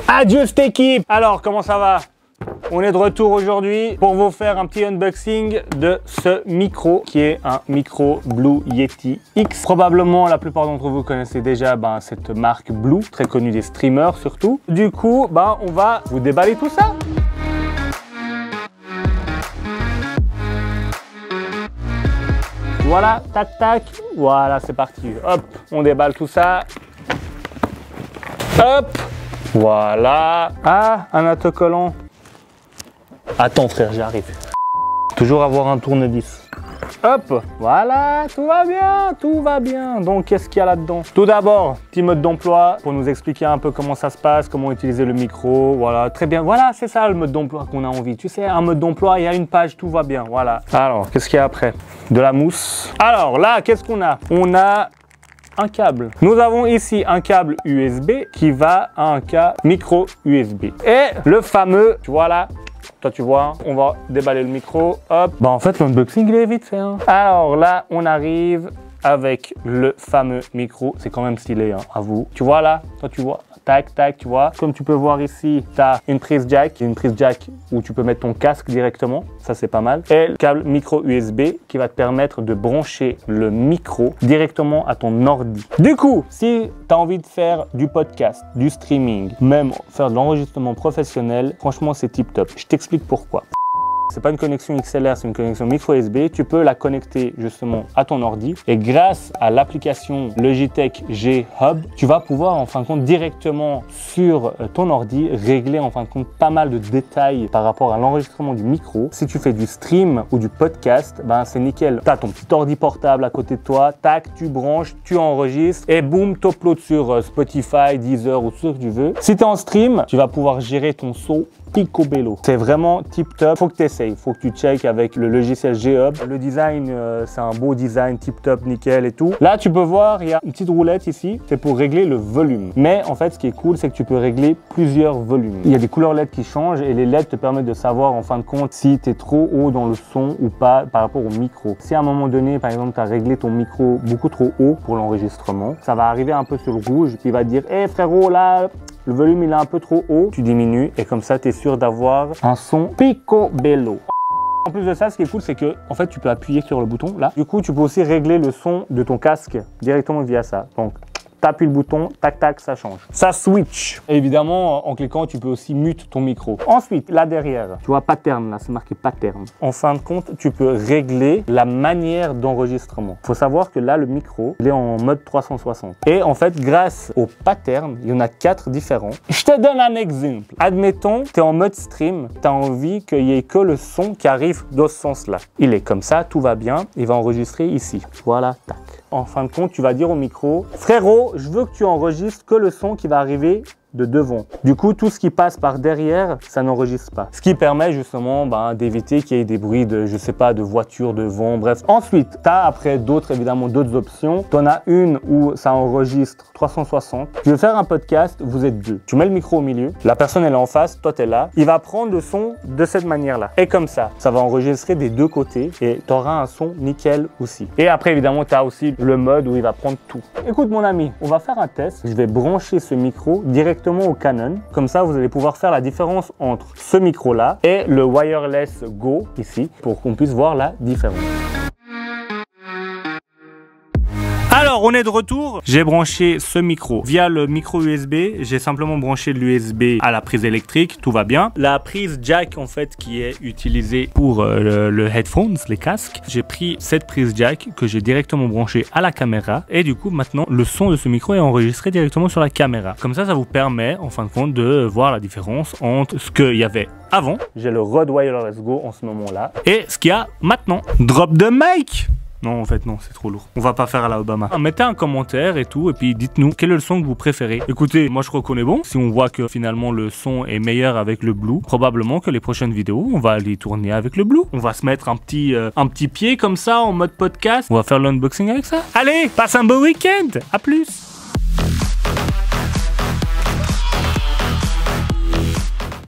Adieu cette équipe. Alors comment ça va? On est de retour aujourd'hui pour vous faire un petit unboxing de ce micro qui est un micro Blue Yeti X. Probablement la plupart d'entre vous connaissez déjà cette marque Blue, très connue des streamers surtout. Du coup, on va vous déballer tout ça. Voilà, tac tac, voilà c'est parti. Hop, on déballe tout ça. Hop, voilà. Ah, un autocollant. Attends frère, j'arrive. Toujours avoir un tournevis. Hop, voilà, tout va bien, tout va bien. Donc, qu'est-ce qu'il y a là-dedans? Tout d'abord, petit mode d'emploi pour nous expliquer un peu comment ça se passe, comment utiliser le micro. Voilà, très bien. Voilà, c'est ça le mode d'emploi qu'on a envie. Tu sais, un mode d'emploi, il y a une page, tout va bien. Voilà. Alors, qu'est-ce qu'il y a après? De la mousse. Alors là, qu'est-ce qu'on a? On a un câble. Nous avons ici un câble USB qui va à un câble micro USB. Et le fameux, tu vois là, toi tu vois, on va déballer le micro, hop. En fait l'unboxing il est vite fait. Alors là on arrive avec le fameux micro, c'est quand même stylé à vous. Tu vois là, toi tu vois, tac tac, tu vois. Comme tu peux voir ici, tu as une prise jack où tu peux mettre ton casque directement, ça c'est pas mal. Et le câble micro USB qui va te permettre de brancher le micro directement à ton ordi. Du coup, si tu as envie de faire du podcast, du streaming, même faire de l'enregistrement professionnel, franchement c'est tip top. Je t'explique pourquoi. C'est pas une connexion XLR, c'est une connexion micro USB. Tu peux la connecter justement à ton ordi et grâce à l'application Logitech G Hub, tu vas pouvoir en fin de compte directement sur ton ordi régler en fin de compte pas mal de détails par rapport à l'enregistrement du micro. Si tu fais du stream ou du podcast, c'est nickel. Tu as ton petit ordi portable à côté de toi, tac, tu branches, tu enregistres et boum, t'uploades sur Spotify, Deezer ou ce que tu veux. Si tu es en stream, tu vas pouvoir gérer ton son picobello. C'est vraiment tip top. Faut que tu essayes, faut que tu checkes avec le logiciel G-Hub. Le design, c'est un beau design, tip top, nickel et tout. Là, tu peux voir, il y a une petite roulette ici. C'est pour régler le volume. Mais en fait, ce qui est cool, c'est que tu peux régler plusieurs volumes. Il y a des couleurs LED qui changent et les LED te permettent de savoir en fin de compte si tu es trop haut dans le son ou pas par rapport au micro. Si à un moment donné, par exemple, tu as réglé ton micro beaucoup trop haut pour l'enregistrement, ça va arriver un peu sur le rouge puis il va te dire hey, frérot, là, le volume il est un peu trop haut, tu diminues et comme ça tu es sûr d'avoir un son picobello. En plus de ça, ce qui est cool, c'est que en fait tu peux appuyer sur le bouton là. Du coup, tu peux aussi régler le son de ton casque directement via ça. Donc t'appuies le bouton, tac tac, ça change. Ça switch. Et évidemment, en cliquant, tu peux aussi mute ton micro. Ensuite, là derrière, tu vois pattern, là, c'est marqué pattern. En fin de compte, tu peux régler la manière d'enregistrement. Faut savoir que là, le micro, il est en mode 360. Et en fait, grâce au pattern, il y en a 4 différents. Je te donne un exemple. Admettons, tu es en mode stream, tu as envie qu'il n'y ait que le son qui arrive dans ce sens-là. Il est comme ça, tout va bien. Il va enregistrer ici. Voilà, tac. En fin de compte, tu vas dire au micro, frérot, je veux que tu enregistres que le son qui va arriver de devant. Du coup, tout ce qui passe par derrière, ça n'enregistre pas. Ce qui permet justement d'éviter qu'il y ait des bruits de, je sais pas, de voiture, de vent, bref. Ensuite, tu as après évidemment d'autres options. Tu en as une où ça enregistre 360. Tu veux faire un podcast, vous êtes deux. Tu mets le micro au milieu, la personne elle est en face, toi tu es là. Il va prendre le son de cette manière-là. Et comme ça va enregistrer des deux côtés et tu auras un son nickel aussi. Et après, évidemment, tu as aussi le mode où il va prendre tout. Écoute mon ami, on va faire un test. Je vais brancher ce micro directement au Canon. Comme ça, vous allez pouvoir faire la différence entre ce micro-là et le Wireless Go ici pour qu'on puisse voir la différence. Alors, on est de retour. J'ai branché ce micro via le micro USB. J'ai simplement branché l'USB à la prise électrique. Tout va bien. La prise jack, en fait, qui est utilisée pour le headphones, les casques. J'ai pris cette prise jack que j'ai directement branchée à la caméra. Et du coup, maintenant, le son de ce micro est enregistré directement sur la caméra. Comme ça vous permet, en fin de compte, de voir la différence entre ce qu'il y avait avant. J'ai le Rode Wireless Go en ce moment-là. Et ce qu'il y a maintenant. Drop the mic! Non, en fait, non, c'est trop lourd. On va pas faire à la Obama. Mettez un commentaire et tout, et puis dites-nous quel est le son que vous préférez. Écoutez, moi je reconnais bon. Si on voit que finalement le son est meilleur avec le Blue, probablement que les prochaines vidéos, on va les tourner avec le Blue. On va se mettre un petit pied comme ça en mode podcast. On va faire l'unboxing avec ça. Allez, passe un beau week-end. À plus.